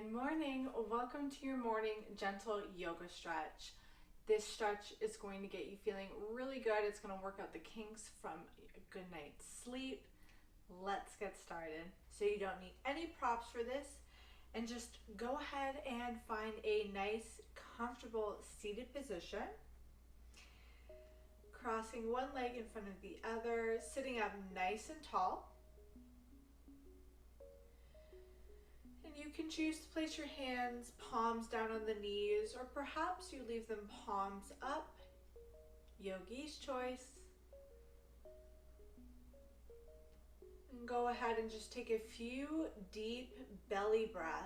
Good morning. Welcome to your morning gentle yoga stretch. This stretch is going to get you feeling really good. It's going to work out the kinks from a good night's sleep. Let's get started. So you don't need any props for this, and just go ahead and find a nice, comfortable seated position. Crossing one leg in front of the other, sitting up nice and tall. And you can choose to place your hands palms down on the knees, or perhaps you leave them palms up. Yogi's choice. And go ahead and just take a few deep belly breaths.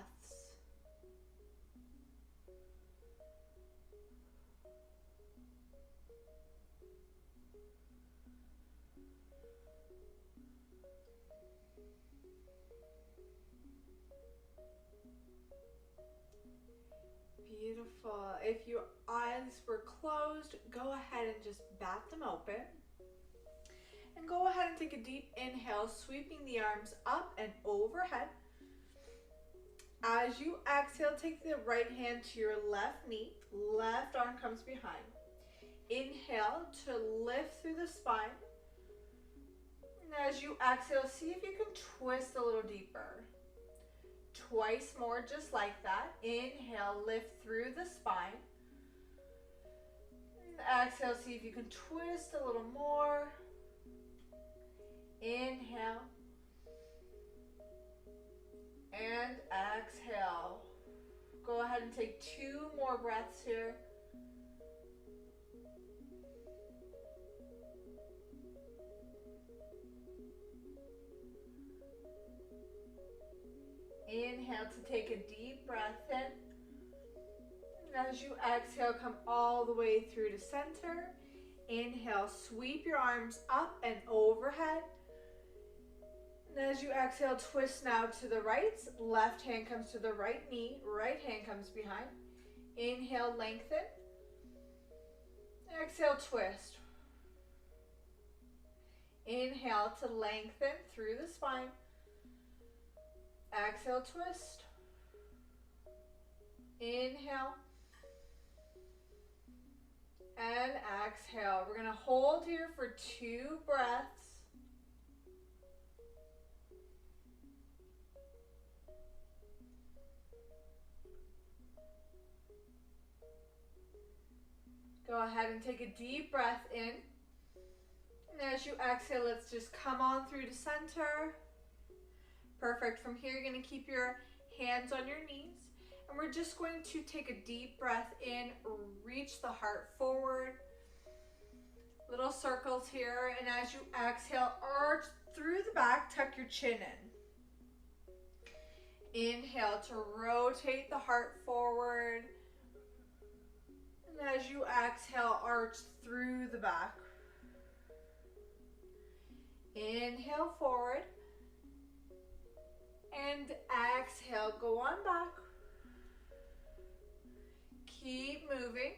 Beautiful. If your eyes were closed, go ahead and just bat them open. And go ahead and take a deep inhale, sweeping the arms up and overhead. As you exhale, take the right hand to your left knee. Left arm comes behind. Inhale to lift through the spine. And as you exhale, see if you can twist a little deeper. Twice more, just like that. Inhale, lift through the spine. And exhale, see if you can twist a little more. Inhale. And exhale. Go ahead and take 2 more breaths here. Inhale to take a deep breath in. And as you exhale, come all the way through to center. Inhale, sweep your arms up and overhead. And as you exhale, twist now to the right. Left hand comes to the right knee. Right hand comes behind. Inhale, lengthen. Exhale, twist. Inhale to lengthen through the spine. Exhale, twist. Inhale. And exhale. We're going to hold here for 2 breaths. Go ahead and take a deep breath in. And as you exhale, let's just come on through to center. Perfect. From here, you're going to keep your hands on your knees. And we're just going to take a deep breath in, reach the heart forward. Little circles here. And as you exhale, arch through the back, tuck your chin in. Inhale to rotate the heart forward. And as you exhale, arch through the back. Inhale forward. And exhale, go on back. Keep moving.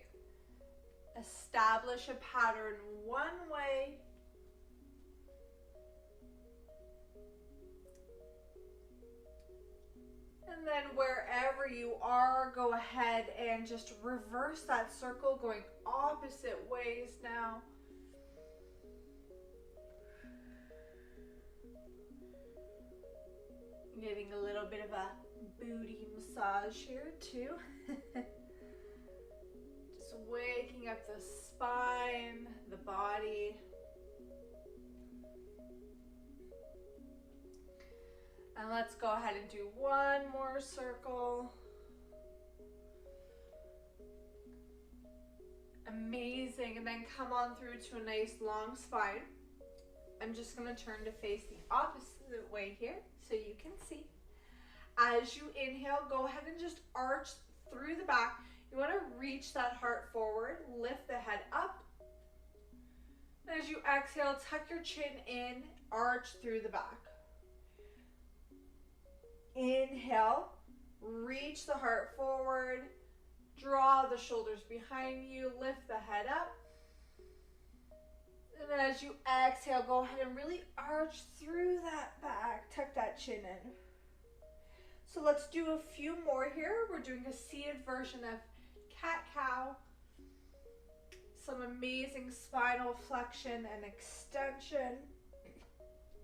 Establish a pattern one way. And then wherever you are, go ahead and just reverse that circle, going opposite ways now. Getting a little bit of a booty massage here too. Just waking up the spine, the body. And let's go ahead and do one more circle. Amazing. And then come on through to a nice long spine. I'm just going to turn to face the opposite way here so you can see. As you inhale, go ahead and just arch through the back. You want to reach that heart forward, lift the head up. And as you exhale, tuck your chin in, arch through the back. Inhale, reach the heart forward, draw the shoulders behind you, lift the head up. And then as you exhale, go ahead and really arch through that back, tuck that chin in. So let's do a few more here. We're doing a seated version of cat-cow. Some amazing spinal flexion and extension.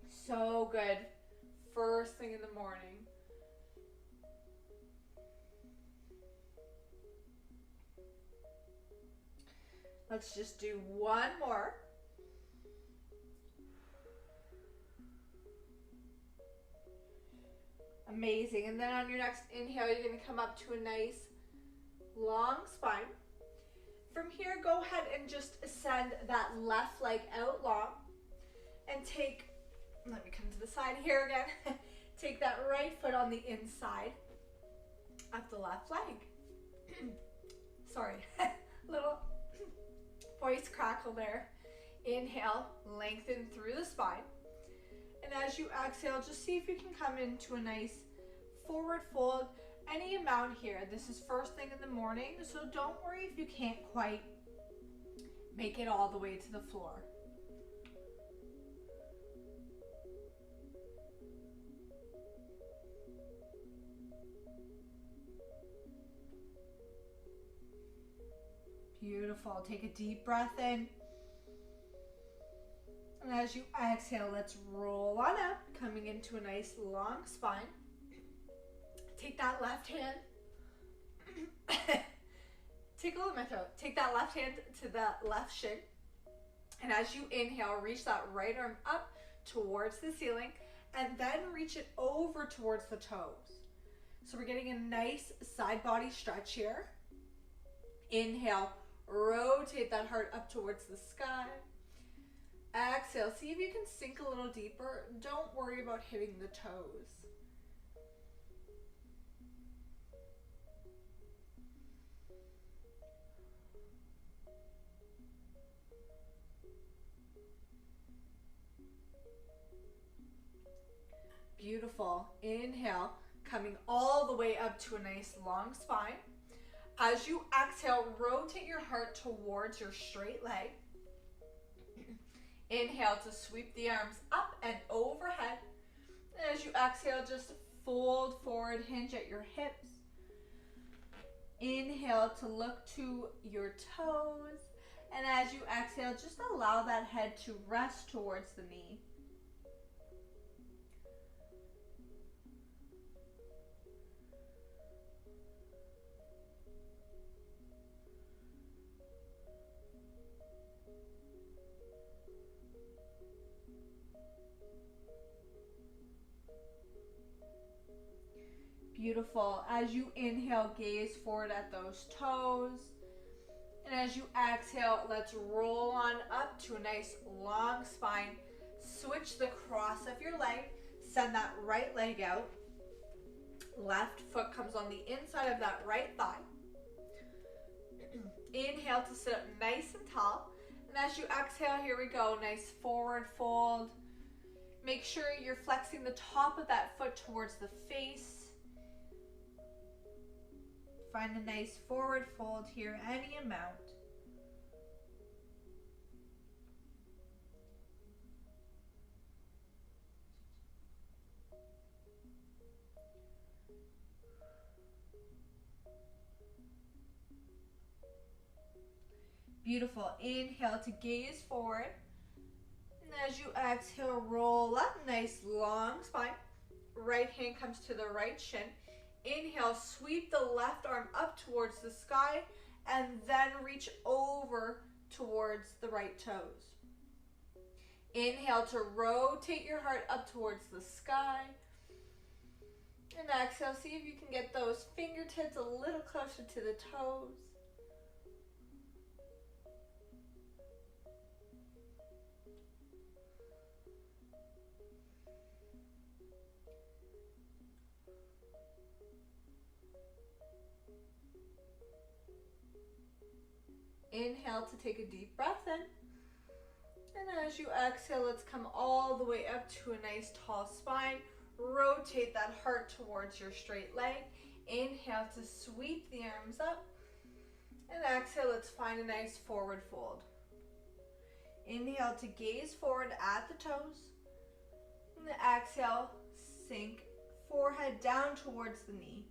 So good. First thing in the morning. Let's just do one more. Amazing. And then on your next inhale, you're going to come up to a nice long spine. From here, go ahead and just send that left leg out long and take, let me come to the side here again, take that right foot on the inside of the left leg. Sorry, little voice crackle there. Inhale, lengthen through the spine. And as you exhale, just see if you can come into a nice forward fold. Any amount here. This is first thing in the morning, so don't worry if you can't quite make it all the way to the floor. Beautiful. Take a deep breath in. And as you exhale, let's roll on up, coming into a nice long spine. Take that left hand, tickle my throat. Take that left hand to the left shin. And as you inhale, reach that right arm up towards the ceiling and then reach it over towards the toes. So we're getting a nice side body stretch here. Inhale, rotate that heart up towards the sky. Exhale, see if you can sink a little deeper. Don't worry about hitting the toes. Beautiful. Inhale, coming all the way up to a nice long spine. As you exhale, rotate your heart towards your straight leg. Inhale to sweep the arms up and overhead. And as you exhale, just fold forward, hinge at your hips. Inhale to look to your toes. And as you exhale, just allow that head to rest towards the knee. Beautiful. As you inhale, gaze forward at those toes. And as you exhale, let's roll on up to a nice long spine. Switch the cross of your leg. Send that right leg out. Left foot comes on the inside of that right thigh. Inhale to sit up nice and tall. And as you exhale, here we go. Nice forward fold. Make sure you're flexing the top of that foot towards the face. Find a nice forward fold here, any amount. Beautiful. Inhale to gaze forward. And as you exhale, roll up. Nice long spine. Right hand comes to the right shin. Inhale, sweep the left arm up towards the sky and then reach over towards the right toes. Inhale to rotate your heart up towards the sky. And exhale, see if you can get those fingertips a little closer to the toes. Inhale to take a deep breath in. And as you exhale, let's come all the way up to a nice tall spine. Rotate that heart towards your straight leg. Inhale to sweep the arms up. And exhale, let's find a nice forward fold. Inhale to gaze forward at the toes. And exhale, sink forehead down towards the knee.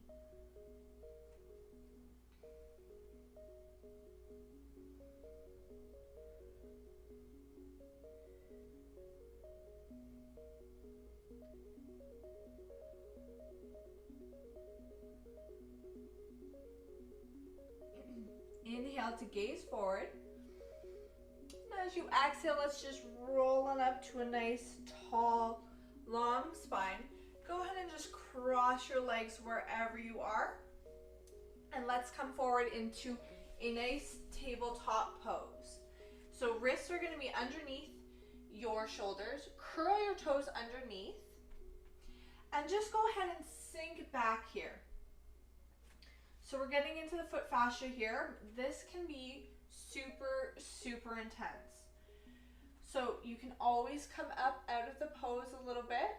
Inhale to gaze forward. As you exhale, let's just roll on up to a nice, tall, long spine. Go ahead and just cross your legs wherever you are. And let's come forward into a nice tabletop pose. So wrists are going to be underneath your shoulders. Curl your toes underneath. And just go ahead and sink back here. So we're getting into the foot fascia here. This can be super, super intense. So you can always come up out of the pose a little bit.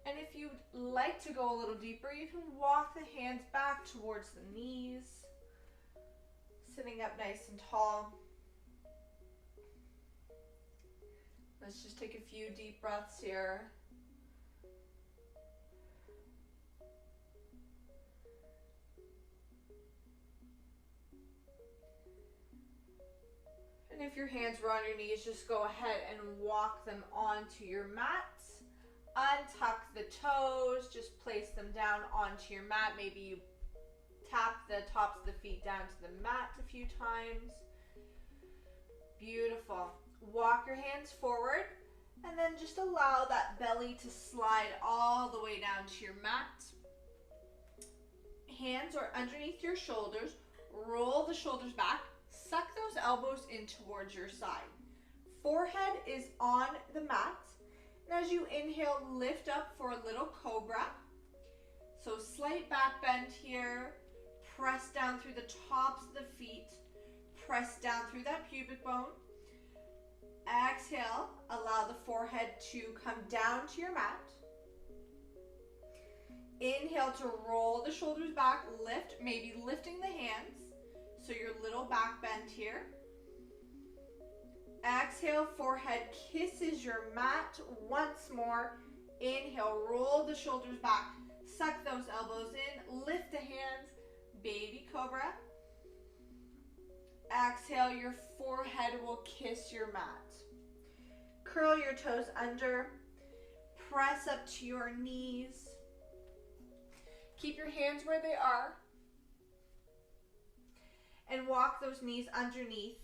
And if you'd like to go a little deeper, you can walk the hands back towards the knees, sitting up nice and tall. Let's just take a few deep breaths here. And if your hands were on your knees, just go ahead and walk them onto your mat. Untuck the toes, just place them down onto your mat. Maybe you tap the tops of the feet down to the mat a few times. Beautiful. Walk your hands forward and then just allow that belly to slide all the way down to your mat. Hands are underneath your shoulders. Roll the shoulders back. Suck those elbows in towards your side. Forehead is on the mat. And as you inhale, lift up for a little cobra. So slight back bend here. Press down through the tops of the feet. Press down through that pubic bone. Exhale, allow the forehead to come down to your mat. Inhale to roll the shoulders back, lift, maybe lifting the hands. So your little back bend here. Exhale, forehead kisses your mat once more. Inhale, roll the shoulders back. Suck those elbows in, lift the hands, baby cobra. Exhale, your forehead will kiss your mat. Curl your toes under. Press up to your knees. Keep your hands where they are. And walk those knees underneath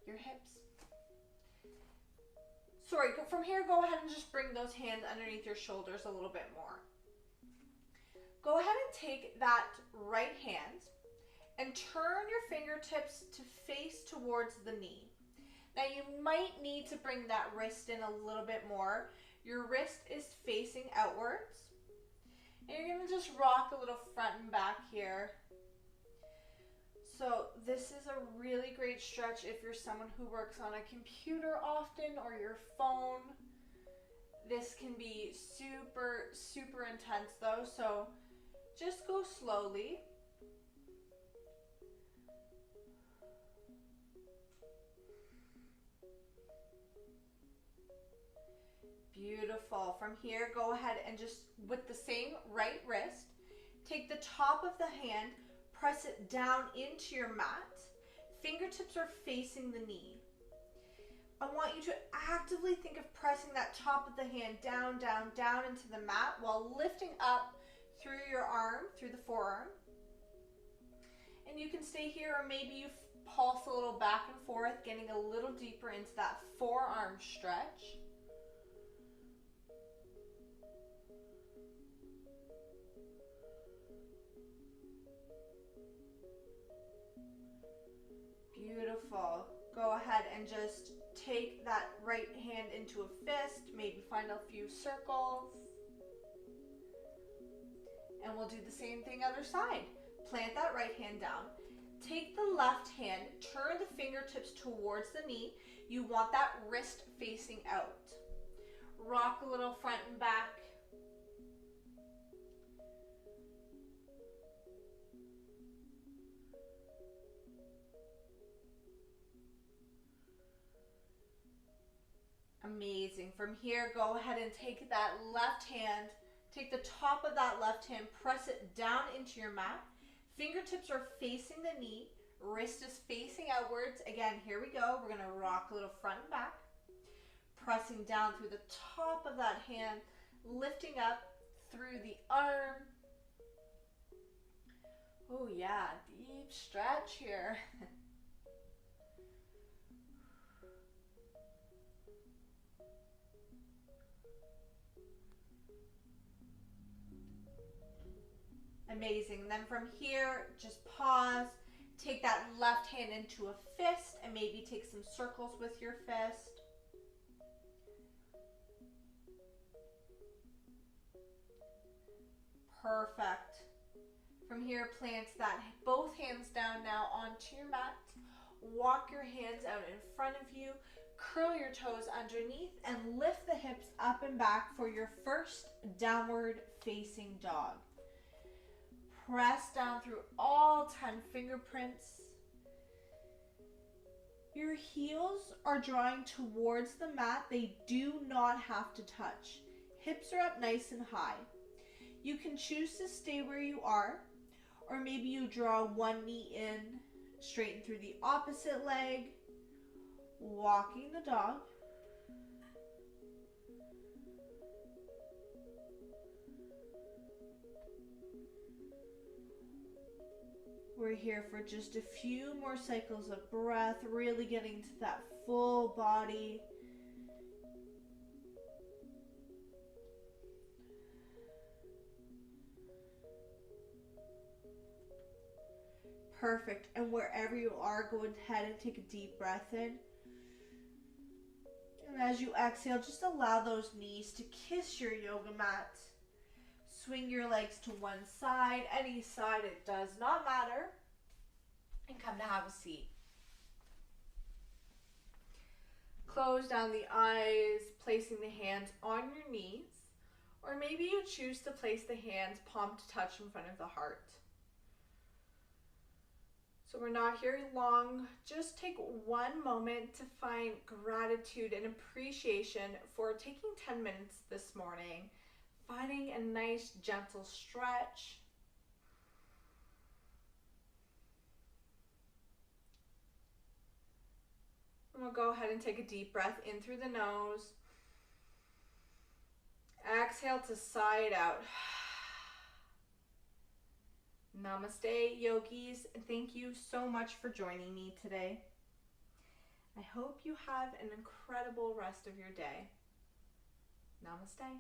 your hips. Sorry, from here, go ahead and just bring those hands underneath your shoulders a little bit more. Go ahead and take that right hand and turn your fingertips to face towards the knee. Now you might need to bring that wrist in a little bit more. Your wrist is facing outwards. And you're going to just rock a little front and back here. So this is a really great stretch if you're someone who works on a computer often or your phone. This can be super, super intense though, so just go slowly. Beautiful. From here, go ahead and just with the same right wrist, take the top of the hand, press it down into your mat. Fingertips are facing the knee. I want you to actively think of pressing that top of the hand down, down, down into the mat while lifting up through your arm, through the forearm. And you can stay here, or maybe you pulse a little back and forth, getting a little deeper into that forearm stretch. Beautiful. Go ahead and just take that right hand into a fist, maybe find a few circles. And we'll do the same thing other side. Plant that right hand down. Take the left hand, turn the fingertips towards the knee. You want that wrist facing out. Rock a little front and back. Amazing. Amazing. From here, go ahead and take that left hand, take the top of that left hand, press it down into your mat. Fingertips are facing the knee, wrist is facing outwards. Again, here we go. We're going to rock a little front and back. Pressing down through the top of that hand, lifting up through the arm. Oh yeah, deep stretch here. Amazing. Then from here, just pause. Take that left hand into a fist and maybe take some circles with your fist. Perfect. From here, plant that both hands down now onto your mat. Walk your hands out in front of you. Curl your toes underneath and lift the hips up and back for your first downward facing dog. Press down through all 10 fingerprints. Your heels are drawing towards the mat. They do not have to touch. Hips are up nice and high. You can choose to stay where you are, or maybe you draw one knee in, straighten through the opposite leg, walking the dog. We're here for just a few more cycles of breath, really getting to that full body. Perfect. And wherever you are, go ahead and take a deep breath in. And as you exhale, just allow those knees to kiss your yoga mat. Swing your legs to one side, any side, it does not matter. And come to have a seat. Close down the eyes, placing the hands on your knees. Or maybe you choose to place the hands palm to touch in front of the heart. So we're not here long. Just take one moment to find gratitude and appreciation for taking 10 minutes this morning. Finding a nice gentle stretch. And we'll go ahead and take a deep breath in through the nose. Exhale to side out. Namaste, yogis. Thank you so much for joining me today. I hope you have an incredible rest of your day. Namaste.